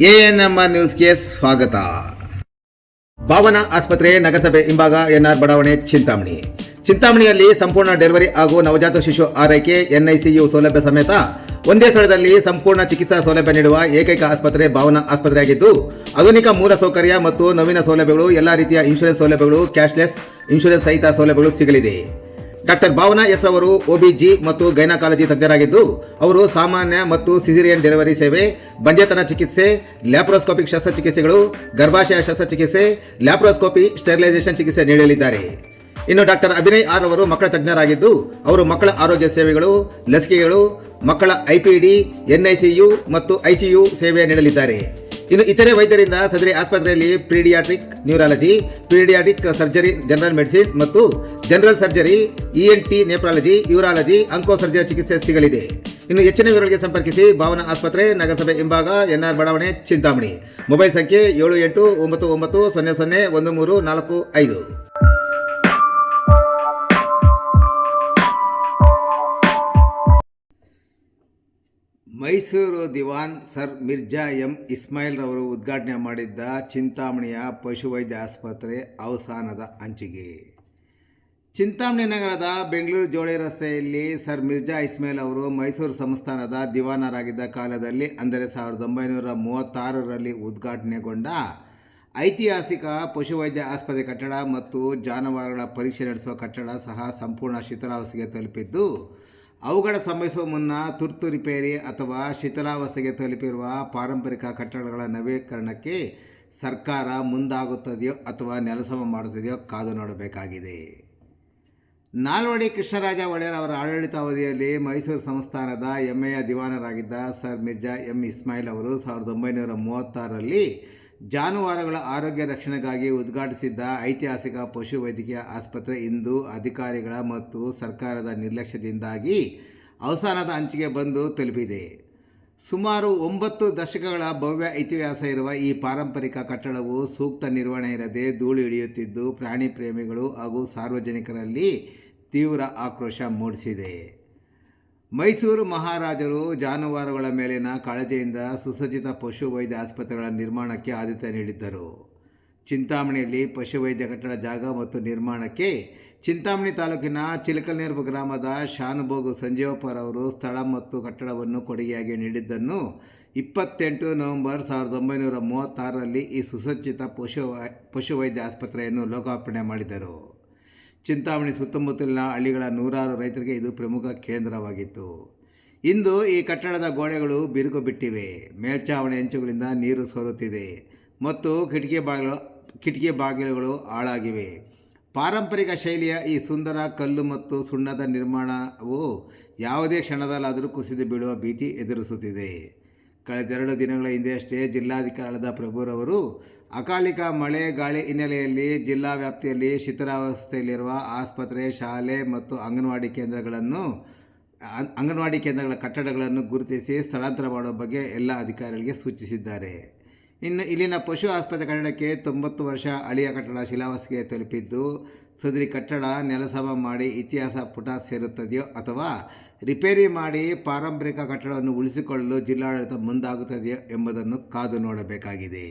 ANMR ನ್ಯೂಸ್ಗೆ ಸ್ವಾಗತ. ಭಾವನಾ ಆಸ್ಪತ್ರೆ ನಗರಸಭೆ ಹಿಂಭಾಗ ಎನ್ಆರ್ ಬಡಾವಣೆ ಚಿಂತಾಮಣಿಯಲ್ಲಿ ಸಂಪೂರ್ಣ ಡೆಲಿವರಿ ಹಾಗೂ ನವಜಾತ ಶಿಶು ಆರೈಕೆ ಎನ್ಐಸಿಯು ಸೌಲಭ್ಯ ಸಮೇತ ಒಂದೇ ಸ್ಥಳದಲ್ಲಿ ಸಂಪೂರ್ಣ ಚಿಕಿತ್ಸಾ ಸೌಲಭ್ಯ ನೀಡುವ ಏಕೈಕ ಆಸ್ಪತ್ರೆ ಭಾವನಾ ಆಸ್ಪತ್ರೆಯಾಗಿದ್ದು, ಆಧುನಿಕ ಮೂಲ ಸೌಕರ್ಯ ಮತ್ತು ನವೀನ ಸೌಲಭ್ಯಗಳು, ಎಲ್ಲ ರೀತಿಯ ಇನ್ಶೂರೆನ್ಸ್ ಸೌಲಭ್ಯಗಳು, ಕ್ಯಾಶ್ಲೆಸ್ ಇನ್ಶೂರೆನ್ಸ್ ಸಹಿತ ಸೌಲಭ್ಯಗಳು ಸಿಗಲಿದೆ. ಡಾಕ್ಟರ್ ಭಾವನಾ ಎಸ್ ಅವರು ಒಬಿಜಿ ಮತ್ತು ಗೈನಕಾಲಜಿ ತಜ್ಞರಾಗಿದ್ದು, ಅವರು ಸಾಮಾನ್ಯ ಮತ್ತು ಸಿಸೇರಿಯನ್ ಡೆಲಿವರಿ ಸೇವೆ, ಬಂಜೆತನ ಚಿಕಿತ್ಸೆ, ಲ್ಯಾಪ್ರೋಸ್ಕೋಪಿಕ್ ಶಸ್ತ್ರಚಿಕಿತ್ಸೆಗಳು, ಗರ್ಭಾಶಯ ಶಸ್ತ್ರಚಿಕಿತ್ಸೆ, ಲ್ಯಾಪ್ರೋಸ್ಕೋಪಿ ಸ್ಟೆರಿಲೈಸೇಷನ್ ಚಿಕಿತ್ಸೆ ನೀಡಲಿದ್ದಾರೆ. ಇನ್ನು ಡಾಕ್ಟರ್ ಅಭಿನಯ್ ಆರ್ ಅವರು ಮಕ್ಕಳ ತಜ್ಞರಾಗಿದ್ದು, ಅವರು ಮಕ್ಕಳ ಆರೋಗ್ಯ ಸೇವೆಗಳು, ಲಸಿಕೆಗಳು, ಮಕ್ಕಳ ಐಪಿಡಿ, ಎನ್ಐಸಿಯು ಮತ್ತು ಐಸಿಯು ಸೇವೆ ನೀಡಲಿದ್ದಾರೆ. ಇನ್ನು ಇತರೆ ವೈದ್ಯರಿಂದ ಸದರಿ ಆಸ್ಪತ್ರೆಯಲ್ಲಿ paediatric neurology, paediatric surgery, general medicine ಮತ್ತು general surgery, ENT, nephrology, urology, onco surgery ಚಿಕಿತ್ಸೆ ಸಿಗಲಿದೆ. ಇನ್ನು ಹೆಚ್ಚಿನ ವಿವರಗಳಿಗೆ ಸಂಪರ್ಕಿಸಿ ಭಾವನಾ ಆಸ್ಪತ್ರೆ, ನಗರಸಭೆ ಹಿಂಭಾಗ, ಎನ್ಆರ್ ಬಡಾವಣೆ, ಚಿಂತಾಮಣಿ. ಮೊಬೈಲ್ ಸಂಖ್ಯೆ 7899001345. ಮೈಸೂರು ದಿವಾನ್ ಸರ್ ಮಿರ್ಜಾ ಎಂ ಇಸ್ಮಾಯಿಲ್ ರವರು ಉದ್ಘಾಟನೆ ಮಾಡಿದ್ದ ಚಿಂತಾಮಣಿಯ ಪಶುವೈದ್ಯ ಆಸ್ಪತ್ರೆ ಅವಸಾನದ ಅಂಚಿಗೆ. ಚಿಂತಾಮಣಿ ನಗರದ ಬೆಂಗಳೂರು ಜೋಡಿ ರಸ್ತೆಯಲ್ಲಿ ಸರ್ ಮಿರ್ಜಾ ಇಸ್ಮಾಯಿಲ್ ಅವರು ಮೈಸೂರು ಸಂಸ್ಥಾನದ ದಿವಾನರಾಗಿದ್ದ ಕಾಲದಲ್ಲಿ, ಅಂದರೆ 1936ರಲ್ಲಿ ಉದ್ಘಾಟನೆಗೊಂಡ ಐತಿಹಾಸಿಕ ಪಶುವೈದ್ಯ ಆಸ್ಪತ್ರೆ ಕಟ್ಟಡ ಮತ್ತು ಜಾನುವಾರುಗಳ ಪರೀಕ್ಷೆ ನಡೆಸುವ ಕಟ್ಟಡ ಸಹ ಸಂಪೂರ್ಣ ಶಿಥಿಲಾವಸ್ಥೆಗೆ ತಲುಪಿದ್ದು, ಅವುಗಳ ಸಂಭವಿಸುವ ಮುನ್ನ ತುರ್ತು ರಿಪೇರಿ ಅಥವಾ ಶಿಥಿಲಾವಸ್ಥೆಗೆ ತಲುಪಿರುವ ಪಾರಂಪರಿಕ ಕಟ್ಟಡಗಳ ನವೀಕರಣಕ್ಕೆ ಸರ್ಕಾರ ಮುಂದಾಗುತ್ತದೆಯೋ ಅಥವಾ ನೆಲಸಮ ಮಾಡುತ್ತದೆಯೋ ಕಾದು ನೋಡಬೇಕಾಗಿದೆ. ನಾಲ್ವಡಿ ಕೃಷ್ಣರಾಜ ಒಡೆಯರ್ ಅವರ ಆಡಳಿತಾವಧಿಯಲ್ಲಿ ಮೈಸೂರು ಸಂಸ್ಥಾನದ ಹೆಮ್ಮೆಯ ದಿವಾನರಾಗಿದ್ದ ಸರ್ ಮಿರ್ಜಾ ಎಂ ಇಸ್ಮಾಯಿಲ್ ಅವರು 1936ರಲ್ಲಿ ಜಾನುವಾರುಗಳ ಆರೋಗ್ಯ ರಕ್ಷಣೆಗಾಗಿ ಉದ್ಘಾಟಿಸಿದ್ದ ಐತಿಹಾಸಿಕ ಪಶುವೈದ್ಯಕೀಯ ಆಸ್ಪತ್ರೆ ಇಂದು ಅಧಿಕಾರಿಗಳ ಮತ್ತು ಸರ್ಕಾರದ ನಿರ್ಲಕ್ಷ್ಯದಿಂದಾಗಿ ಅವಸಾನದ ಅಂಚಿಗೆ ಬಂದು ತಲುಪಿದೆ. ಸುಮಾರು 9 ದಶಕಗಳ ಭವ್ಯ ಇತಿಹಾಸ ಇರುವ ಈ ಪಾರಂಪರಿಕ ಕಟ್ಟಡವು ಸೂಕ್ತ ನಿರ್ವಹಣೆ ಇರದೆ ಧೂಳು ಹಿಡಿಯುತ್ತಿದ್ದು, ಪ್ರಾಣಿ ಪ್ರೇಮಿಗಳು ಹಾಗೂ ಸಾರ್ವಜನಿಕರಲ್ಲಿ ತೀವ್ರ ಆಕ್ರೋಶ ಮೂಡಿಸಿದೆ. ಮೈಸೂರು ಮಹಾರಾಜರು ಜಾನುವಾರುಗಳ ಮೇಲಿನ ಕಾಳಜಿಯಿಂದ ಸುಸಜ್ಜಿತ ಪಶುವೈದ್ಯ ಆಸ್ಪತ್ರೆಗಳ ನಿರ್ಮಾಣಕ್ಕೆ ಆದ್ಯತೆ ನೀಡಿದ್ದರು. ಚಿಂತಾಮಣಿಯಲ್ಲಿ ಪಶುವೈದ್ಯ ಕಟ್ಟಡ ಜಾಗ ಮತ್ತು ನಿರ್ಮಾಣಕ್ಕೆ ಚಿಂತಾಮಣಿ ತಾಲೂಕಿನ ಚಿಲಕಲ್ನೇರು ಗ್ರಾಮದ ಶಾನುಭೋಗು ಸಂಜೀವಪ್ಪರ್ ಅವರು ಸ್ಥಳ ಮತ್ತು ಕಟ್ಟಡವನ್ನು ಕೊಡುಗೆಯಾಗಿ ನೀಡಿದ್ದನ್ನು 28 ನವೆಂಬರ್ 1936ರಲ್ಲಿ ಈ ಸುಸಜ್ಜಿತ ಪಶುವೈದ್ಯ ಆಸ್ಪತ್ರೆಯನ್ನು ಲೋಕಾರ್ಪಣೆ ಮಾಡಿದರು. ಚಿಂತಾಮಣಿ ಸುತ್ತಮುತ್ತಲಿನ ಹಳ್ಳಿಗಳ ನೂರಾರು ರೈತರಿಗೆ ಇದು ಪ್ರಮುಖ ಕೇಂದ್ರವಾಗಿತ್ತು. ಇಂದು ಈ ಕಟ್ಟಡದ ಗೋಡೆಗಳು ಬಿರುಕು ಬಿಟ್ಟಿವೆ, ಮೇಲ್ಛಾವಣಿ ಹೆಂಚುಗಳಿಂದ ನೀರು ಸೋರುತ್ತಿದೆ ಮತ್ತು ಕಿಟಕಿ ಬಾಗಿಲುಗಳು ಹಾಳಾಗಿವೆ. ಪಾರಂಪರಿಕ ಶೈಲಿಯ ಈ ಸುಂದರ ಕಲ್ಲು ಮತ್ತು ಸುಣ್ಣದ ನಿರ್ಮಾಣವು ಯಾವುದೇ ಕ್ಷಣದಲ್ಲಾದರೂ ಕುಸಿದು ಬೀಳುವ ಭೀತಿ ಎದುರಿಸುತ್ತಿದೆ. ಕಳೆದ 2 ದಿನಗಳ ಹಿಂದೆಯಷ್ಟೇ ಜಿಲ್ಲಾಧಿಕಾರಿಗಳಾದ ಪ್ರಭುರವರು ಅಕಾಲಿಕ ಮಳೆ ಗಾಳಿ ಹಿನ್ನೆಲೆಯಲ್ಲಿ ಜಿಲ್ಲಾ ವ್ಯಾಪ್ತಿಯಲ್ಲಿ ಶಿಥಿಲಾವಸ್ಥೆಯಲ್ಲಿರುವ ಆಸ್ಪತ್ರೆ, ಶಾಲೆ ಮತ್ತು ಅಂಗನವಾಡಿ ಕೇಂದ್ರಗಳ ಕಟ್ಟಡಗಳನ್ನು ಗುರುತಿಸಿ ಸ್ಥಳಾಂತರ ಮಾಡುವ ಬಗ್ಗೆ ಎಲ್ಲ ಅಧಿಕಾರಿಗಳಿಗೆ ಸೂಚಿಸಿದ್ದಾರೆ. ಇನ್ನು ಇಲ್ಲಿನ ಪಶು ಆಸ್ಪತ್ರೆ ಕಟ್ಟಡಕ್ಕೆ 90 ವರ್ಷ ಹಳೆಯ ಕಟ್ಟಡ ಶಿಥಿಲಾವಸ್ಥೆಗೆ ತಲುಪಿದ್ದು, ಸದರಿ ಕಟ್ಟಡ ನೆಲಸಮ ಮಾಡಿ ಇತಿಹಾಸ ಪುಟ ಸೇರುತ್ತದೆಯೋ ಅಥವಾ ರಿಪೇರಿ ಮಾಡಿ ಪಾರಂಪರಿಕ ಕಟ್ಟಡವನ್ನು ಉಳಿಸಿಕೊಳ್ಳಲು ಜಿಲ್ಲಾಡಳಿತ ಮುಂದಾಗುತ್ತದೆಯೋ ಎಂಬುದನ್ನು ಕಾದು ನೋಡಬೇಕಾಗಿದೆ.